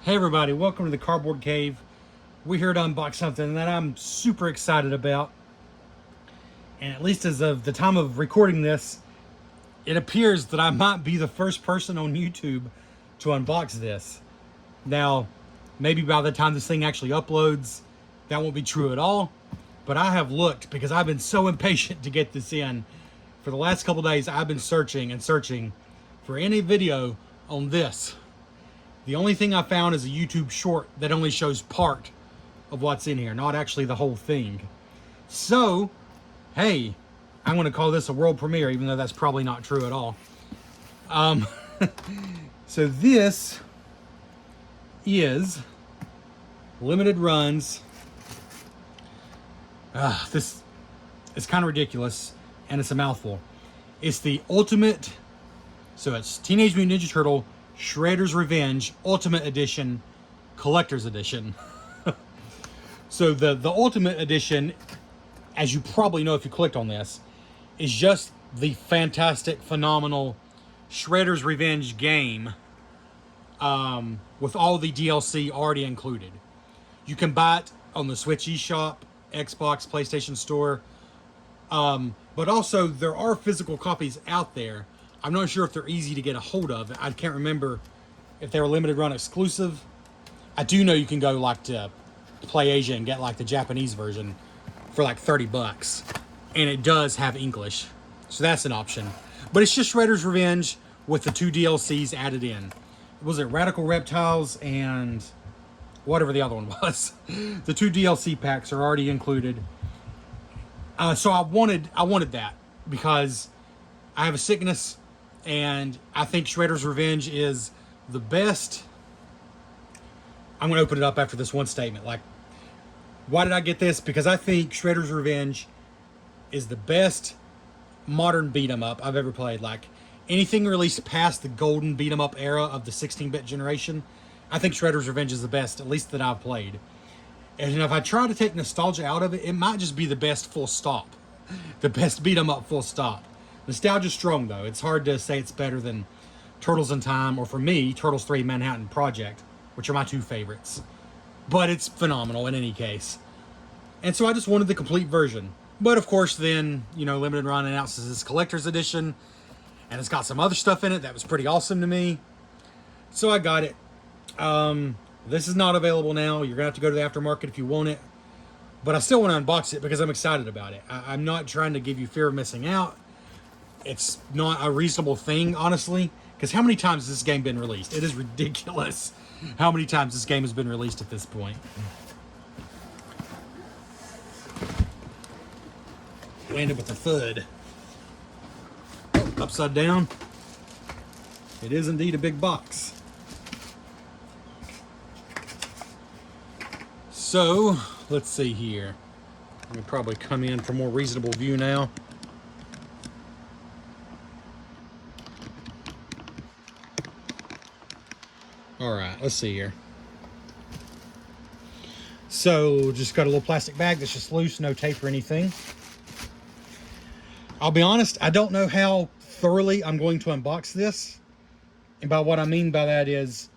Hey everybody, welcome to the Cardboard Cave. We're here to unbox something that I'm super excited about. And at least as of the time of recording this, it appears that I might be the first person on YouTube to unbox this. Now, maybe by the time this thing actually uploads, that won't be true at all. But I have looked because I've been so impatient to get this in. For the last couple days, I've been searching and searching for any video on this. The only thing I found is a YouTube short that only shows part of what's in here, not actually the whole thing. So, hey, I'm going to call this a world premiere, even though that's probably not true at all. So this is limited runs. This is kind of ridiculous, and it's a mouthful. It's the ultimate, so it's Teenage Mutant Ninja Turtle Shredder's Revenge Ultimate Edition Collector's Edition. So the Ultimate Edition, as you probably know if you clicked on this, is just the fantastic, phenomenal Shredder's Revenge game with all the DLC already included. You can buy it on the Switch eShop, Xbox, PlayStation Store, but also there are physical copies out there. I'm not sure if they're easy to get a hold of. I can't remember if they were limited run exclusive. I do know you can go like to Play Asia and get like the Japanese version for like $30, and it does have English, so that's an option. But it's just Shredder's Revenge with the 2 DLCs added in. Was it Radical Reptiles and whatever the other one was? The 2 DLC packs are already included. So I wanted that because I have a sickness. And I think Shredder's Revenge is the best. I'm going to open it up after this one statement. Like, why did I get this? Because I think Shredder's Revenge is the best modern beat-em-up I've ever played. Like, anything released past the golden beat-em-up era of the 16-bit generation, I think Shredder's Revenge is the best, at least that I've played. And if I try to take nostalgia out of it, it might just be the best full stop. The best beat-em-up full stop. Nostalgia's strong, though. It's hard to say it's better than Turtles in Time, or for me, Turtles 3 Manhattan Project, which are my 2 favorites. But it's phenomenal in any case. And so I just wanted the complete version. But of course then, Limited Run announces this collector's edition, and it's got some other stuff in it that was pretty awesome to me. So I got it. This is not available now. You're going to have to go to the aftermarket if you want it. But I still want to unbox it because I'm excited about it. I'm not trying to give you fear of missing out. It's not a reasonable thing, honestly, because how many times has this game been released? It is ridiculous how many times this game has been released at this point. Landed with a thud. Upside down. It is indeed a big box. So, let's see here. Let me probably come in for more reasonable view now. All right, let's see here. So, just got a little plastic bag that's just loose, no tape or anything. I'll be honest, I don't know how thoroughly I'm going to unbox this. And by what I mean by that is,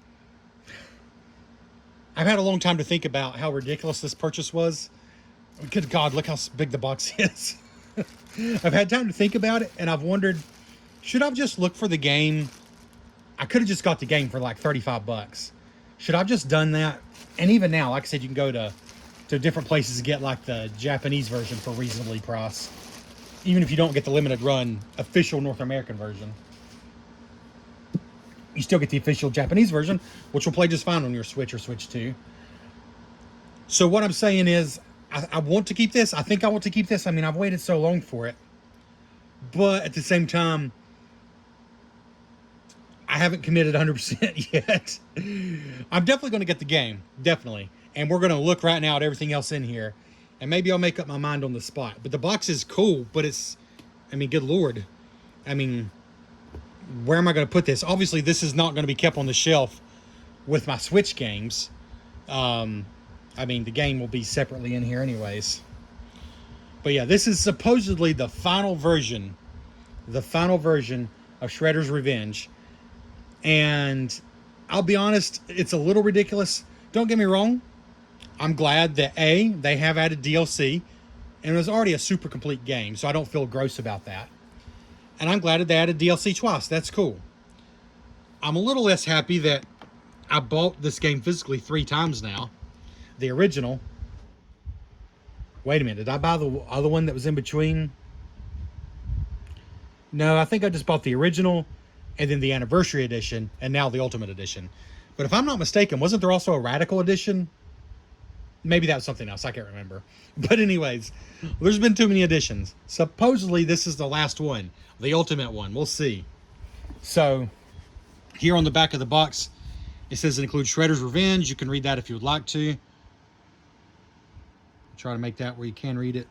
I've had a long time to think about how ridiculous this purchase was. Good God, look how big the box is. I've had time to think about it, and I've wondered, should I have just looked for the game? I could have just got the game for like $35. Should I have just done that? And even now, like I said, you can go to different places to get like the Japanese version for reasonably priced. Even if you don't get the limited run official North American version. You still get the official Japanese version, which will play just fine on your Switch or Switch 2. So what I'm saying is, I want to keep this. I think I want to keep this. I mean, I've waited so long for it. But at the same time, I haven't committed 100% yet. I'm definitely going to get the game. Definitely. And we're going to look right now at everything else in here. And maybe I'll make up my mind on the spot. But the box is cool, but it's, I mean, good Lord. I mean, where am I going to put this? Obviously, this is not going to be kept on the shelf with my Switch games. I mean, the game will be separately in here anyways. But yeah, this is supposedly the final version of Shredder's Revenge. And I'll be honest, it's a little ridiculous. Don't get me wrong. I'm glad that they have added DLC, and it was already a super complete game, so I don't feel gross about that. And I'm glad that they added DLC twice. That's cool. I'm a little less happy that I bought this game physically 3 times now. The original. Wait a minute, did I buy the other one that was in between? No, I think I just bought the original and then the anniversary edition and now the ultimate edition. But if I'm not mistaken, wasn't there also a radical edition? Maybe that was something else. I can't remember. But anyways, there's been too many editions. Supposedly this is the last one, the ultimate one. We'll see. So here on the back of the box, it says it includes Shredder's Revenge. You can read that if you would like to. Try to make that where you can read it.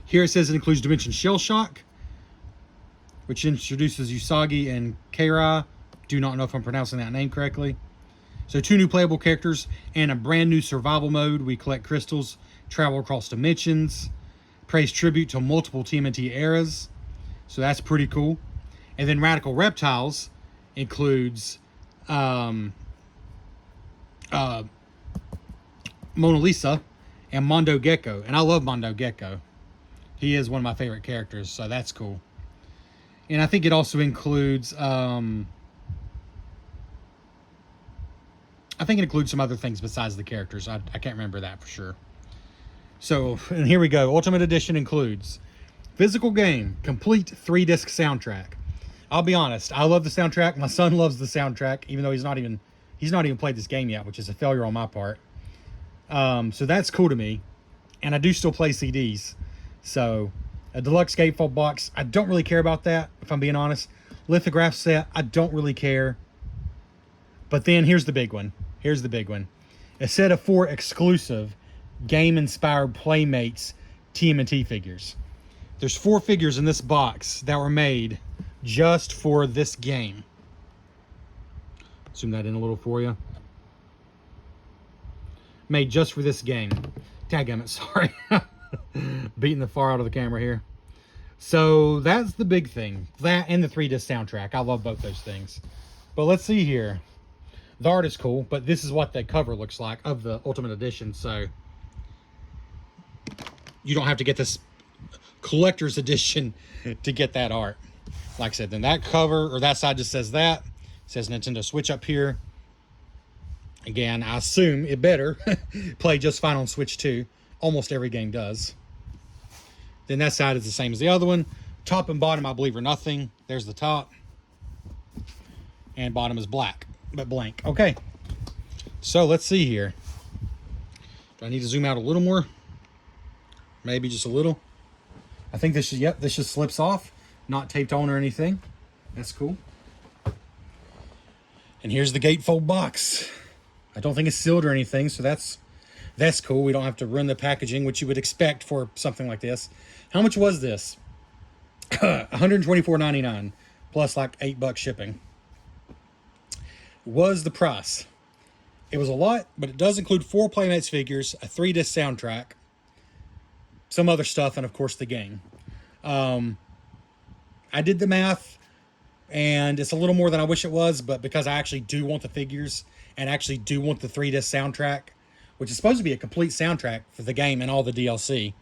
Here it says it includes Dimension Shell Shock, which introduces Usagi and Keirai. Do not know if I'm pronouncing that name correctly. So 2 new playable characters and a brand new survival mode. We collect crystals, travel across dimensions, pays tribute to multiple TMNT eras. So that's pretty cool. And then Radical Reptiles includes Mona Lisa and Mondo Gecko. And I love Mondo Gecko. He is one of my favorite characters, so that's cool. And I think it also includes I think it includes some other things besides the characters. I can't remember that for sure. So, and here we go. Ultimate Edition includes physical game, complete 3-disc soundtrack. I'll be honest, I love the soundtrack. My son loves the soundtrack, even though he's not even played this game yet, which is a failure on my part. So that's cool to me. And I do still play CDs. So, a deluxe gatefold box, I don't really care about that, if I'm being honest. Lithograph set, I don't really care. But then here's the big one. Here's the big one. A set of 4 exclusive game-inspired Playmates TMNT figures. There's 4 figures in this box that were made just for this game. Zoom that in a little for you. Made just for this game. Dadgummit, sorry. Beating the far out of the camera here. So that's the big thing. That and the 3-disc soundtrack. I love both those things. But let's see here. The art is cool, but this is what the cover looks like of the Ultimate Edition. So you don't have to get this collector's edition to get that art. Like I said, then that cover or that side just says that. It says Nintendo Switch up here. Again, I assume it better play just fine on Switch 2. Almost every game does. Then that side is the same as the other one. Top and bottom, I believe, are nothing. There's the top. And bottom is black, but blank. Okay. So let's see here. Do I need to zoom out a little more? Maybe just a little. I think this should, yep, this just slips off. Not taped on or anything. That's cool. And here's the gatefold box. I don't think it's sealed or anything, so that's cool. We don't have to ruin the packaging, which you would expect for something like this. How much was this? $124.99 plus like $8 shipping. Was the price. It was a lot, but it does include 4 Playmates figures, a 3-disc soundtrack, some other stuff, and of course the game. I did the math, and it's a little more than I wish it was, but because I actually do want the figures and actually do want the 3-disc soundtrack, which is supposed to be a complete soundtrack for the game and all the DLC,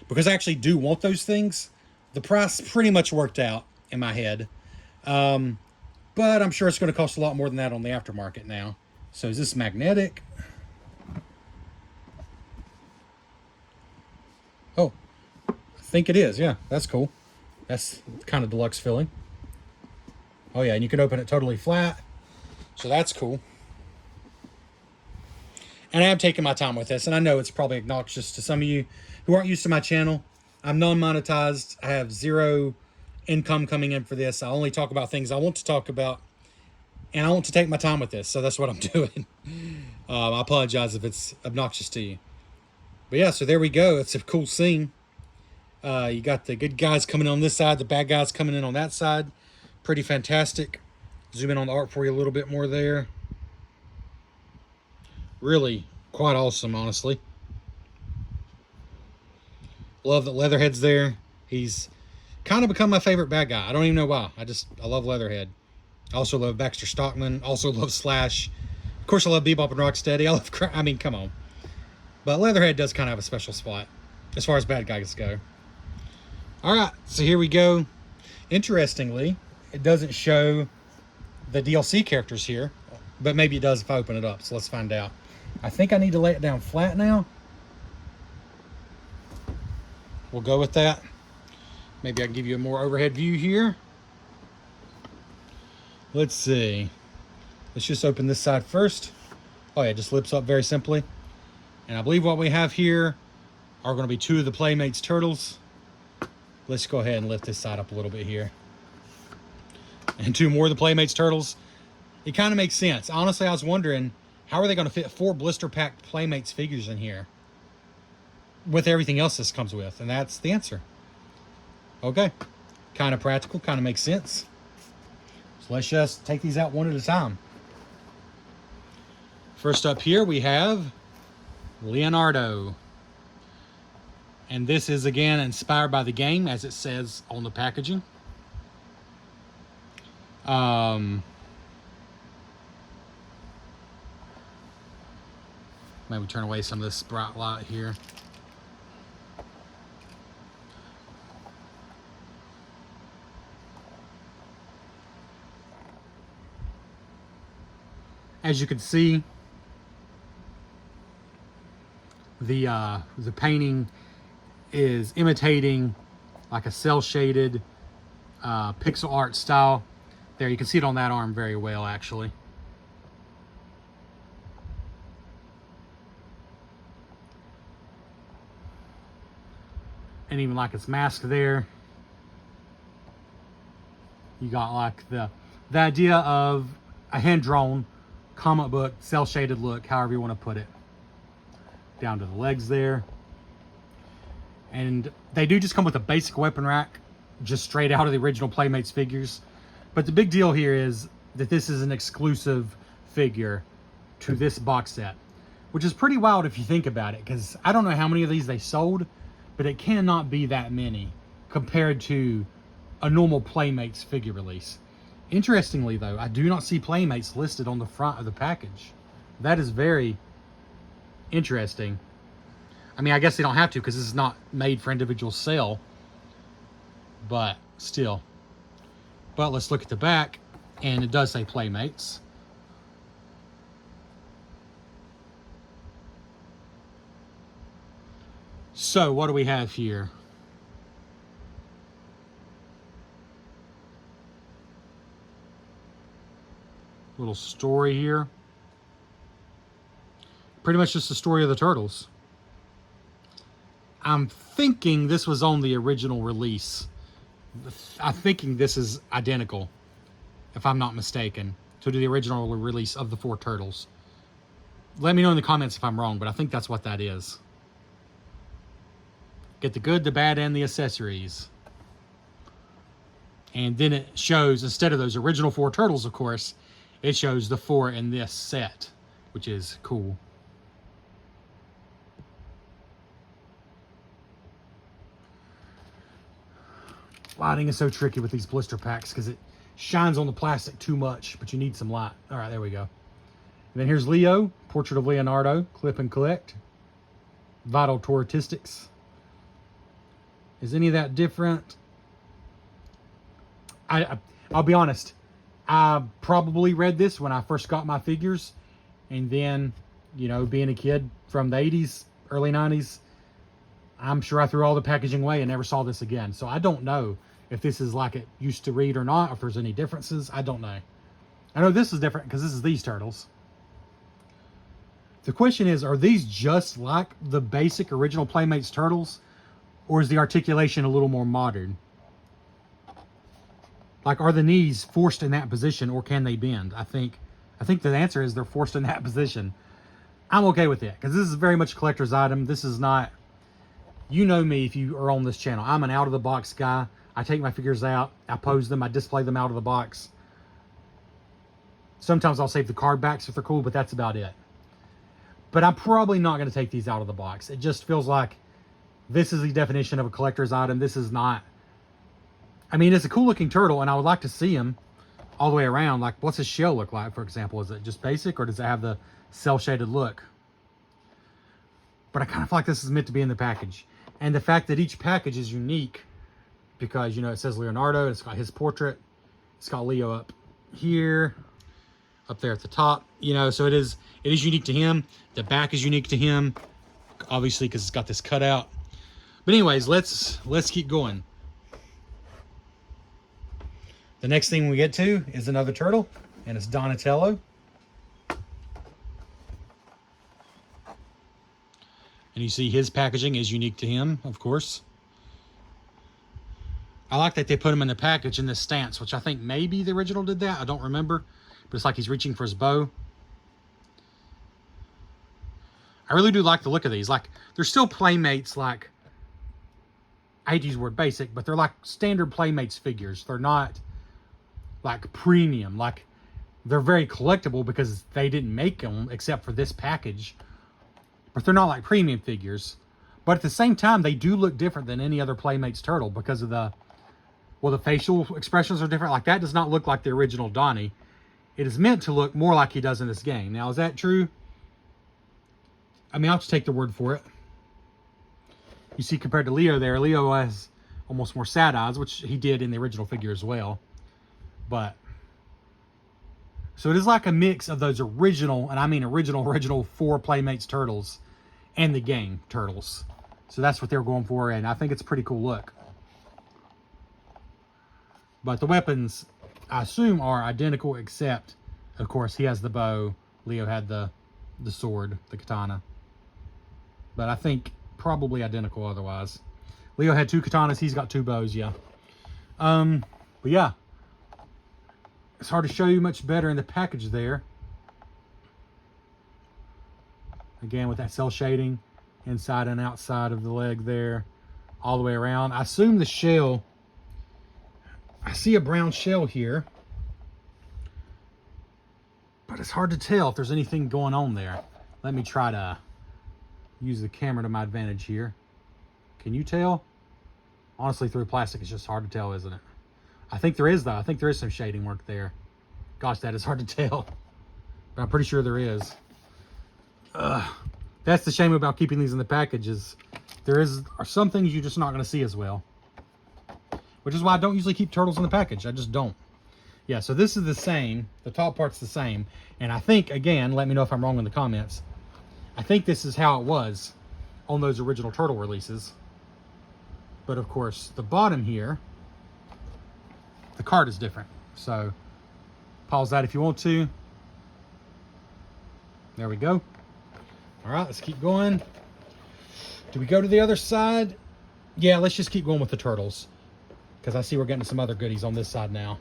because I actually do want those things, the price pretty much worked out in my head. But I'm sure it's going to cost a lot more than that on the aftermarket now. So is this magnetic? Oh, I think it is. Yeah, that's cool. That's kind of deluxe feeling. Oh yeah, and you can open it totally flat. So that's cool. And I am taking my time with this, and I know it's probably obnoxious to some of you who aren't used to my channel. I'm non-monetized. I have 0 income coming in for this. I only talk about things I want to talk about, and I want to take my time with this, so that's what I'm doing. I apologize if it's obnoxious to you. But yeah, so there we go. It's a cool scene. You got the good guys coming in on this side, the bad guys coming in on that side. Pretty fantastic. Zoom in on the art for you a little bit more there. Really quite awesome, honestly. Love that Leatherhead's there. He's kind of become my favorite bad guy. I don't even know why. I love Leatherhead. I also love Baxter Stockman. Also love Slash. Of course, I love Bebop and Rocksteady. I love, I mean, come on. But Leatherhead does kind of have a special spot as far as bad guys go. All right, so here we go. Interestingly, it doesn't show the DLC characters here, but maybe it does if I open it up. So let's find out. I think I need to lay it down flat now. We'll go with that. Maybe I can give you a more overhead view here. Let's see. Let's just open this side first. Oh yeah, it just lifts up very simply. And I believe what we have here are going to be 2 of the Playmates turtles. Let's go ahead and lift this side up a little bit here. And 2 more of the Playmates turtles. It kind of makes sense. Honestly, I was wondering, how are they going to fit 4 blister-packed Playmates figures in here with everything else this comes with? And that's the answer. Okay. Kind of practical, kind of makes sense. So let's just take these out one at a time. First up here we have Leonardo. And this is again inspired by the game, as it says on the packaging. Maybe turn away some of this bright light here. As you can see, the painting is imitating like a cell shaded pixel art style. There, you can see it on that arm very well, actually. And even like its mask there. You got like the idea of a hand-drawn comic book cell shaded look, however you want to put it. Down to the legs there. And they do just come with a basic weapon rack, just straight out of the original Playmates figures. But the big deal here is that this is an exclusive figure to this box set, which is pretty wild if you think about it, because I don't know how many of these they sold, but it cannot be that many compared to a normal Playmates figure release. Interestingly though, I do not see Playmates listed on the front of the package. That is very interesting. I mean, I guess they don't have to because this is not made for individual sale, but still. But let's look at the back, and it does say Playmates. So what do we have here? Little story here. Pretty much just the story of the turtles. I'm thinking this was on the original release. I'm thinking this is identical, if I'm not mistaken, to the original release of the 4 turtles. Let me know in the comments if I'm wrong, but I think that's what that is. Get the good, the bad, and the accessories. And then it shows, instead of those original 4 turtles, of course, it shows the 4 in this set, which is cool. Lighting is so tricky with these blister packs because it shines on the plastic too much, but you need some light. All right, there we go. And then here's Leo, Portrait of Leonardo, Clip and Collect, Vital Tortistics. Is any of that different? I'll be honest. I probably read this when I first got my figures, and then, you know, being a kid from the 80s, early 90s, I'm sure I threw all the packaging away and never saw this again. So I don't know if this is like it used to read or not, if there's any differences. I don't know. I know this is different because this is these turtles. The question is, are these just like the basic original Playmates turtles, or is the articulation a little more modern? Like, are the knees forced in that position, or can they bend? I think the answer is they're forced in that position. I'm okay with it because this is very much a collector's item. This is not, you know me if you are on this channel. I'm an out-of-the-box guy. I take my figures out, I pose them, I display them out of the box. Sometimes I'll save the card backs if they're cool, but that's about it. But I'm probably not going to take these out of the box. It just feels like this is the definition of a collector's item. This is not, I mean, it's a cool looking turtle and I would like to see him, all the way around. Like, what's his shell look like, for example? Is it just basic, or does it have the cell-shaded look? But I kind of feel like this is meant to be in the package. And the fact that each package is unique, because, you know, it says Leonardo, it's got his portrait, it's got Leo up here, up there at the top, you know, so it is unique to him. The back is unique to him, obviously, because it's got this cutout. But anyways, let's keep going. The next thing we get to is another turtle, and it's Donatello. And you see his packaging is unique to him, of course. I like that they put him in the package in this stance, which I think maybe the original did that. I don't remember. But it's like he's reaching for his bow. I really do like the look of these. Like, they're still Playmates, like, I hate to use the word basic, but they're like standard Playmates figures. They're not like premium. Like, they're very collectible because they didn't make them except for this package. But they're not like premium figures. But at the same time, they do look different than any other Playmates turtle because of the, well, the facial expressions are different. Like, that does not look like the original Donnie. It is meant to look more like he does in this game. Now, is that true? I mean, I'll just take the word for it. You see, compared to Leo there, Leo has almost more sad eyes, which he did in the original figure as well. But, so it is like a mix of those original, and I mean original 4 Playmates turtles and the game turtles. So that's what they're going for, and I think it's a pretty cool look. But the weapons, I assume, are identical, except, of course, he has the bow. Leo had the sword, the katana. But I think probably identical otherwise. Leo had 2 katanas. He's got 2 bows, yeah. But yeah. It's hard to show you much better in the package there. Again, with that cell shading inside and outside of the leg there. All the way around. I assume the shell... I see a brown shell here. But it's hard to tell if there's anything going on there. Let me try to use the camera to my advantage here. Can you tell? Honestly, through plastic, it's just hard to tell, isn't it? I think there is, though. I think there is some shading work there. Gosh, that is hard to tell. But I'm pretty sure there is. That's the shame about keeping these in the package, is are some things you're just not going to see as well. Which is why I don't usually keep turtles in the package. I just don't. Yeah, so this is the same. The top part's the same. And I think, again, let me know if I'm wrong in the comments. I think this is how it was on those original turtle releases. But, of course, the bottom here, the card is different. So, pause that if you want to. There we go. All right, let's keep going. Do we go to the other side? Yeah, let's just keep going with the turtles. Because I see we're getting some other goodies on this side now.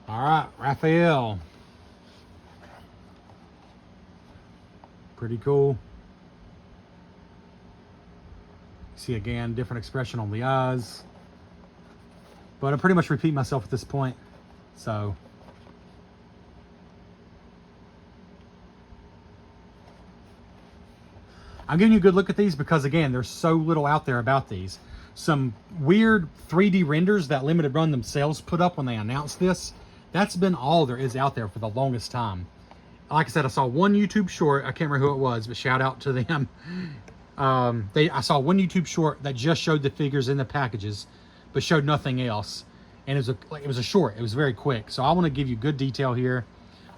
All right, Raphael. Pretty cool. See, again, different expression on the eyes. But I pretty much repeat myself at this point. So... I'm giving you a good look at these because, again, there's so little out there about these. Some weird 3D renders that Limited Run themselves put up when they announced this. That's been all there is out there for the longest time. Like I said, I saw one YouTube short. I can't remember who it was, but shout out to them. I saw one YouTube short that just showed the figures in the packages, but showed nothing else. And it was a short. It was very quick. So I want to give you good detail here.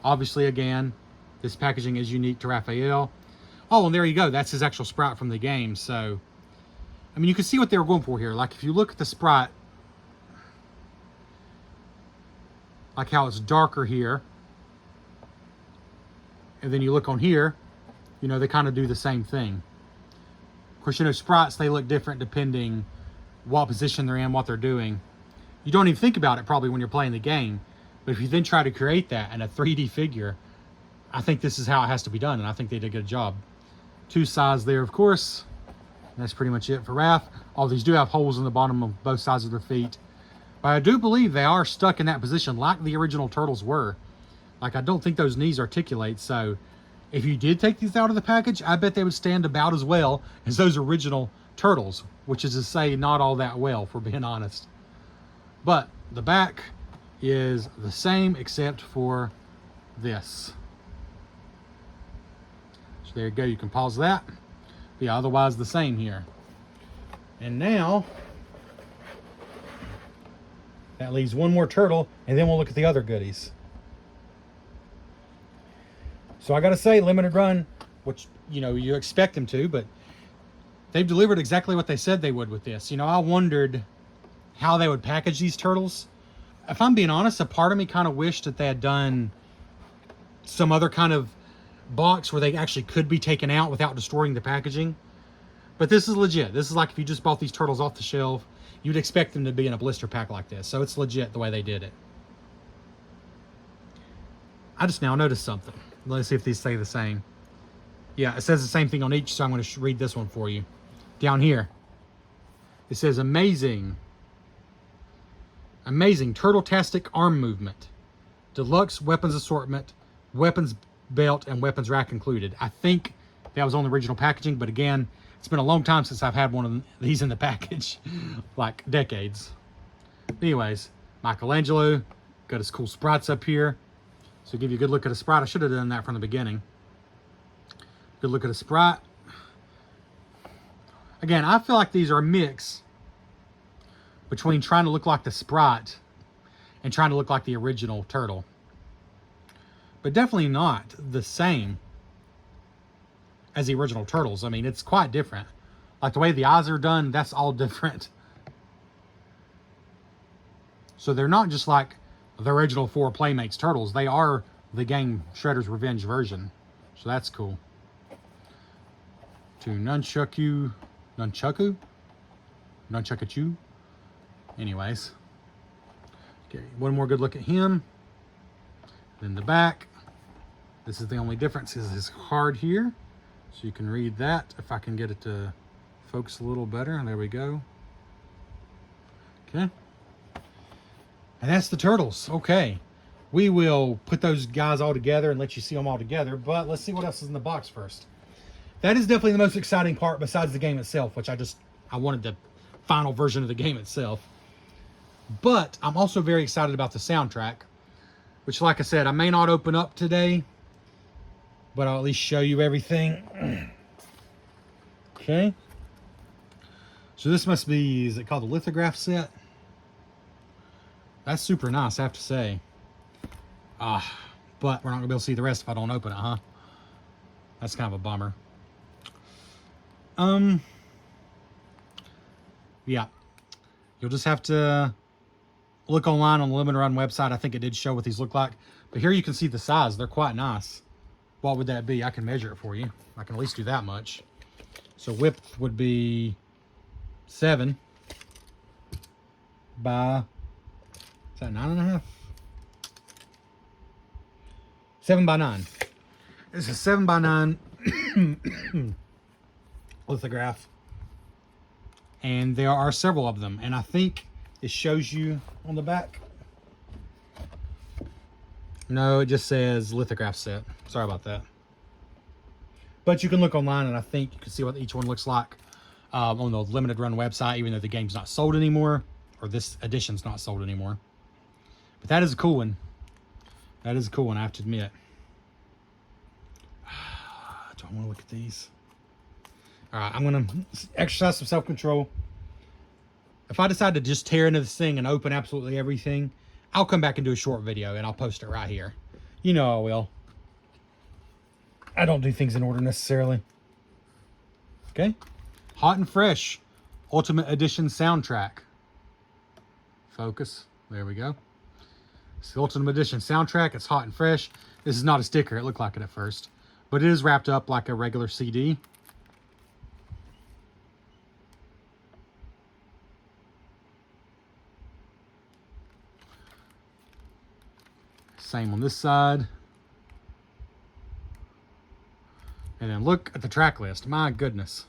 Obviously, again, this packaging is unique to Raphael. Oh, and there you go. That's his actual sprite from the game. So, I mean, you can see what they were going for here. Like, if you look at the sprite, like how it's darker here, and then you look on here, you know, they kind of do the same thing. Of course, you know, sprites, they look different depending what position they're in, what they're doing. You don't even think about it probably when you're playing the game. But if you then try to create that in a 3D figure, I think this is how it has to be done, and I think they did a good job. 2 sides there, of course. That's pretty much it for Raph. All these do have holes in the bottom of both sides of their feet. But I do believe they are stuck in that position like the original turtles were. Like, I don't think those knees articulate. So if you did take these out of the package, I bet they would stand about as well as those original turtles, which is to say not all that well, for being honest. But the back is the same except for this. So there you go, you can pause that. But yeah, otherwise the same here. And now, that leaves one more turtle, and then we'll look at the other goodies. So I gotta say, limited run, which, you know, you expect them to, but they've delivered exactly what they said they would with this. You know, I wondered how they would package these turtles. If I'm being honest, a part of me kind of wished that they had done some other kind of box where they actually could be taken out without destroying the packaging. But this is legit. This is like if you just bought these turtles off the shelf, you'd expect them to be in a blister pack like this. So it's legit the way they did it. I just now noticed something. Let's see if these say the same. Yeah, it says the same thing on each, so I'm going to read this one for you. Down here, it says amazing turtle-tastic arm movement, deluxe weapons assortment, weapons belt, and weapons rack included. I think that was on the original packaging, but again, it's been a long time since I've had one of these in the package, like decades. Anyways, Michelangelo, got his cool sprites up here. So give you a good look at a sprite. I should have done that from the beginning. Good look at a sprite. Again, I feel like these are a mix between trying to look like the sprite and trying to look like the original turtle. But definitely not the same as the original turtles. I mean, it's quite different. Like the way the eyes are done, that's all different. So they're not just like the original 4 Playmates turtles. They are the game Shredder's Revenge version. So that's cool. To Nunchaku. Anyways. Okay, one more good look at him. Then the back. This is the only difference, is his card here. So you can read that. If I can get it to focus a little better. There we go. Okay. And that's the turtles. Okay. We will put those guys all together and let you see them all together. But let's see what else is in the box first. That is definitely the most exciting part besides the game itself, which I wanted the final version of the game itself. But I'm also very excited about the soundtrack, which, like I said, I may not open up today, but I'll at least show you everything. Okay. So this must be, is it called the lithograph set? That's super nice, I have to say. But we're not going to be able to see the rest if I don't open it, huh? That's kind of a bummer. Yeah. You'll just have to look online on the Limited Run website. I think it did show what these look like. But here you can see the size. They're quite nice. What would that be? I can measure it for you. I can at least do that much. So width would be 7 by, is that 9.5? 7 by 9. It's a 7 by 9 lithograph. And there are several of them. And I think it shows you on the back. No, it just says lithograph set. Sorry about that. But you can look online and I think you can see what each one looks like on the Limited Run website, even though the game's not sold anymore, or this edition's not sold anymore. But that is a cool one. That is a cool one, I have to admit. Do I want to look at these? All right, I'm going to exercise some self-control. If I decide to just tear into this thing and open absolutely everything, I'll come back and do a short video and I'll post it right here. You know I will. I don't do things in order necessarily. Okay. Hot and Fresh Ultimate Edition soundtrack. Focus. There we go. It's the Ultimate Edition soundtrack. It's hot and fresh. This is not a sticker. It looked like it at first. But it is wrapped up like a regular CD. Same on this side. And then look at the track list. My goodness.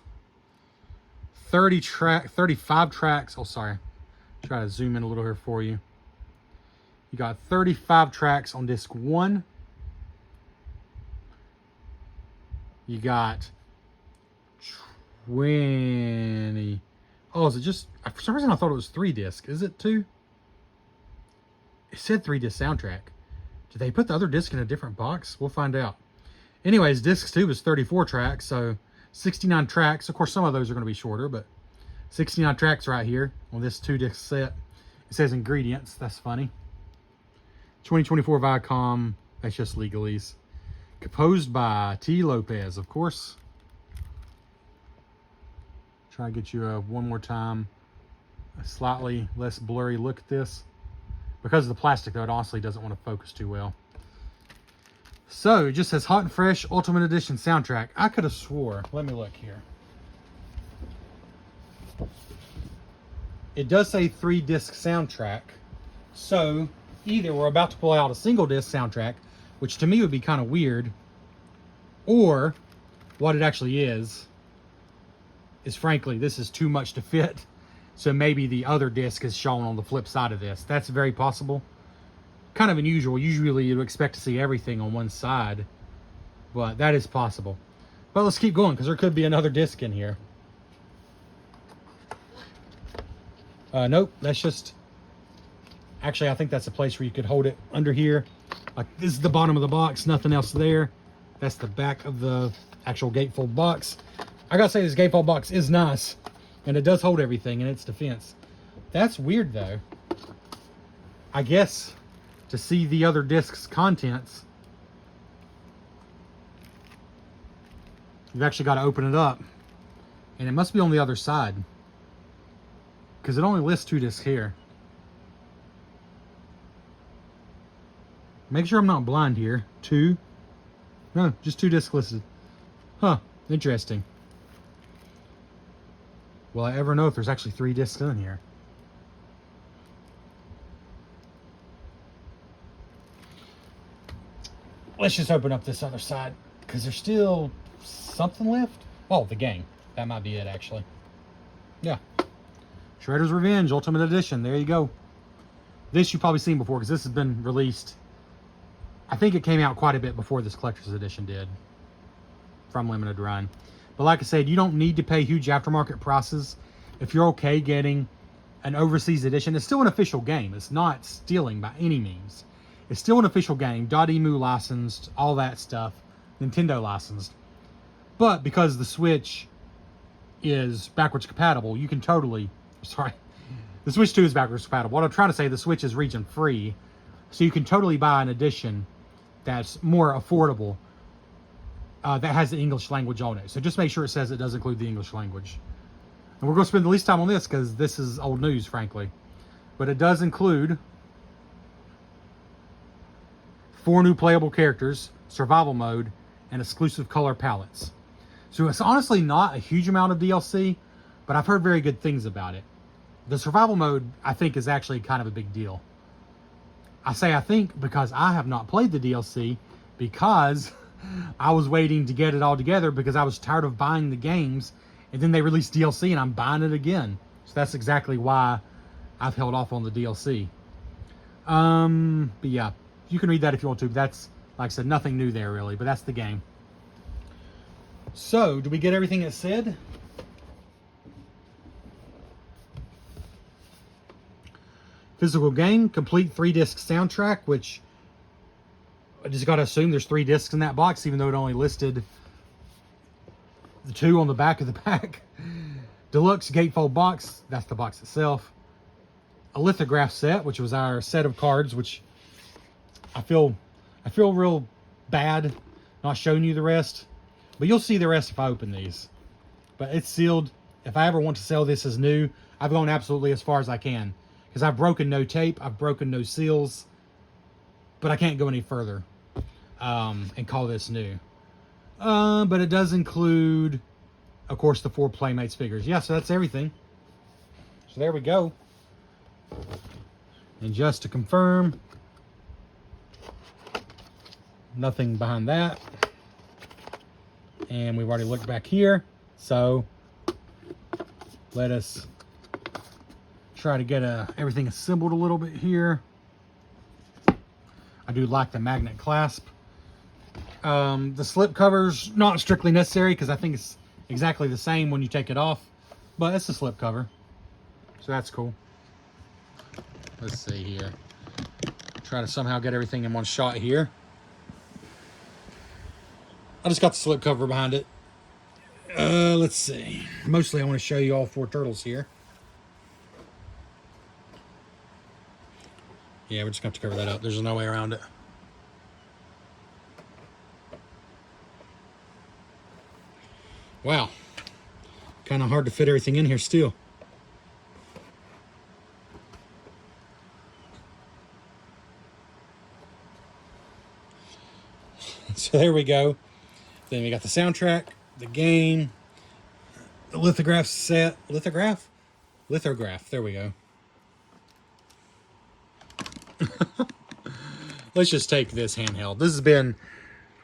35 tracks. Oh, sorry. Try to zoom in a little here for you. You got 35 tracks on disc 1. You got 20. Oh, is it just... For some reason, I thought it was 3 disc. Is it 2? It said 3 disc soundtrack. Did they put the other disc in a different box? We'll find out. Anyways, disc 2 is 34 tracks, so 69 tracks. Of course, some of those are going to be shorter, but 69 tracks right here on this 2-disc set. It says ingredients. That's funny. 2024 Viacom. That's just legalese. Composed by T. Lopez, of course. Try to get you one more time a slightly less blurry look at this. Because of the plastic, though, it honestly doesn't want to focus too well. So, it just says Hot and Fresh Ultimate Edition soundtrack. I could have swore. Let me look here. It does say 3-disc soundtrack. So, either we're about to pull out a single-disc soundtrack, which to me would be kind of weird, or what it actually is frankly, this is too much to fit. So maybe the other disc is shown on the flip side of this. That's very possible. Kind of unusual. Usually you'd expect to see everything on one side, but that is possible. But let's keep going because there could be another disc in here. Nope, that's just... Actually, I think that's a place where you could hold it under here. Like, this is the bottom of the box, nothing else there. That's the back of the actual gatefold box. I gotta say, this gatefold box is nice. And it does hold everything in its defense. That's weird, though. I guess to see the other disc's contents, you've actually got to open it up. And it must be on the other side, because it only lists 2 discs here. Make sure I'm not blind here. 2. No, just 2 discs listed. Huh, interesting. Will I ever know if there's actually 3 discs in here? Let's just open up this other side, because there's still something left. Oh, the game. That might be it, actually. Yeah. Shredder's Revenge Ultimate Edition. There you go. This you've probably seen before, because this has been released. I think it came out quite a bit before this collector's edition did, from Limited Run. But like I said, you don't need to pay huge aftermarket prices if you're okay getting an overseas edition. It's still an official game. It's not stealing by any means. It's still an official game. .emu licensed, all that stuff. Nintendo licensed. But because the Switch is backwards compatible, you can totally... Sorry. The Switch 2 is backwards compatible. What I'm trying to say, the Switch is region free. So you can totally buy an edition that's more affordable. That has the English language on it. So just make sure it says it does include the English language. And we're going to spend the least time on this because this is old news, frankly. But it does include 4 new playable characters, survival mode, and exclusive color palettes. So it's honestly not a huge amount of DLC, but I've heard very good things about it. The survival mode, I think, is actually kind of a big deal. I say I think because I have not played the DLC because... I was waiting to get it all together because I was tired of buying the games, and then they released DLC and I'm buying it again. So that's exactly why I've held off on the DLC. But yeah, you can read that if you want to. That's, like I said, nothing new there really, but that's the game. So, do we get everything it said? Physical game, complete 3-disc soundtrack, which... I just got to assume there's 3 discs in that box, even though it only listed the 2 on the back of the pack. Deluxe gatefold box, that's the box itself. A lithograph set, which was our set of cards, which I feel real bad not showing you the rest. But you'll see the rest if I open these. But it's sealed. If I ever want to sell this as new, I've gone absolutely as far as I can. Because I've broken no tape, I've broken no seals. But I can't go any further. And call this new. But it does include, of course, the 4 Playmates figures. Yeah, so that's everything. So there we go. And just to confirm, nothing behind that. And we've already looked back here. So let us try to get everything assembled a little bit here. I do like the magnet clasp. The slip cover's not strictly necessary because I think it's exactly the same when you take it off, but it's a slip cover. So that's cool. Let's see here. Try to somehow get everything in one shot here. I just got the slip cover behind it. Let's see. Mostly I want to show you all 4 turtles here. Yeah, we're just going to have to cover that up. There's no way around it. Wow. Kind of hard to fit everything in here still. So there we go. Then we got the soundtrack, the game, the lithograph set. Lithograph? Lithograph. There we go. Let's just take this handheld. This has been,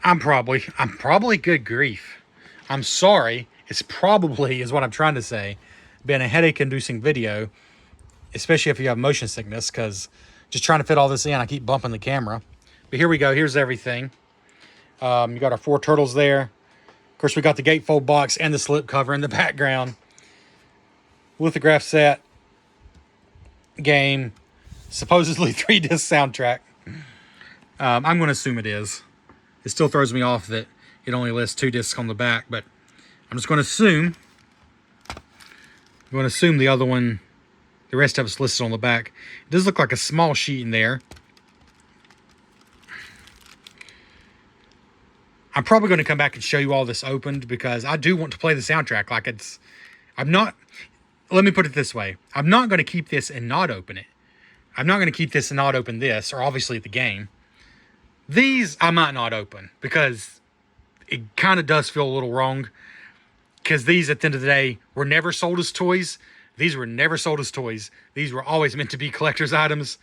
I'm probably good grief. I'm sorry. It's probably, is what I'm trying to say, been a headache-inducing video, especially if you have motion sickness, because just trying to fit all this in, I keep bumping the camera. But here we go. Here's everything. You got our 4 turtles there. Of course, we got the gatefold box and the slip cover in the background. Lithograph set. Game. Supposedly 3-disc soundtrack. I'm going to assume it is. It still throws me off that it only lists 2 discs on the back, but I'm just going to assume. I'm going to assume the other one, the rest of it's listed on the back. It does look like a small sheet in there. I'm probably going to come back and show you all this opened because I do want to play the soundtrack. Like let me put it this way. I'm not going to keep this and not open it. I'm not going to keep this and not open this, or obviously the game. These I might not open because it kind of does feel a little wrong. Because these, at the end of the day, were never sold as toys. These were never sold as toys. These were always meant to be collector's items.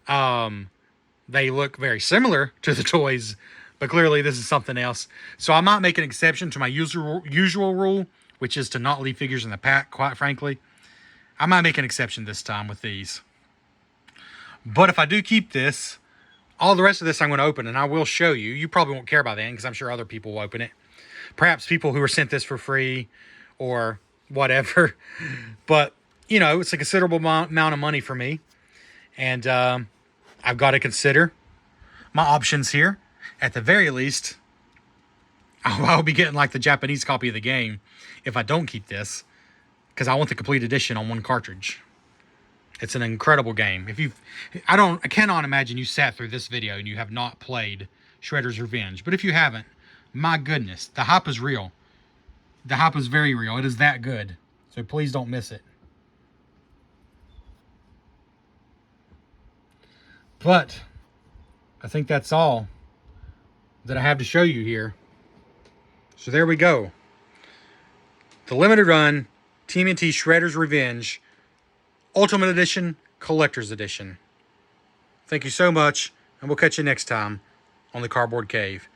They look very similar to the toys, but clearly this is something else. So I might make an exception to my usual rule, which is to not leave figures in the pack, quite frankly. I might make an exception this time with these. But if I do keep this, all the rest of this I'm going to open, and I will show you. You probably won't care about that because I'm sure other people will open it. Perhaps people who were sent this for free or whatever. But, you know, it's a considerable amount of money for me. And I've got to consider my options here. At the very least, I'll be getting like the Japanese copy of the game if I don't keep this, because I want the complete edition on 1 cartridge. It's an incredible game. I cannot imagine you sat through this video and you have not played Shredder's Revenge. But if you haven't, my goodness, the hype is real. The hype is very real. It is that good. So please don't miss it. But I think that's all that I have to show you here. So there we go. The limited run TMNT Shredder's Revenge Ultimate Edition, Collector's Edition. Thank you so much, and we'll catch you next time on the Cardboard Cave.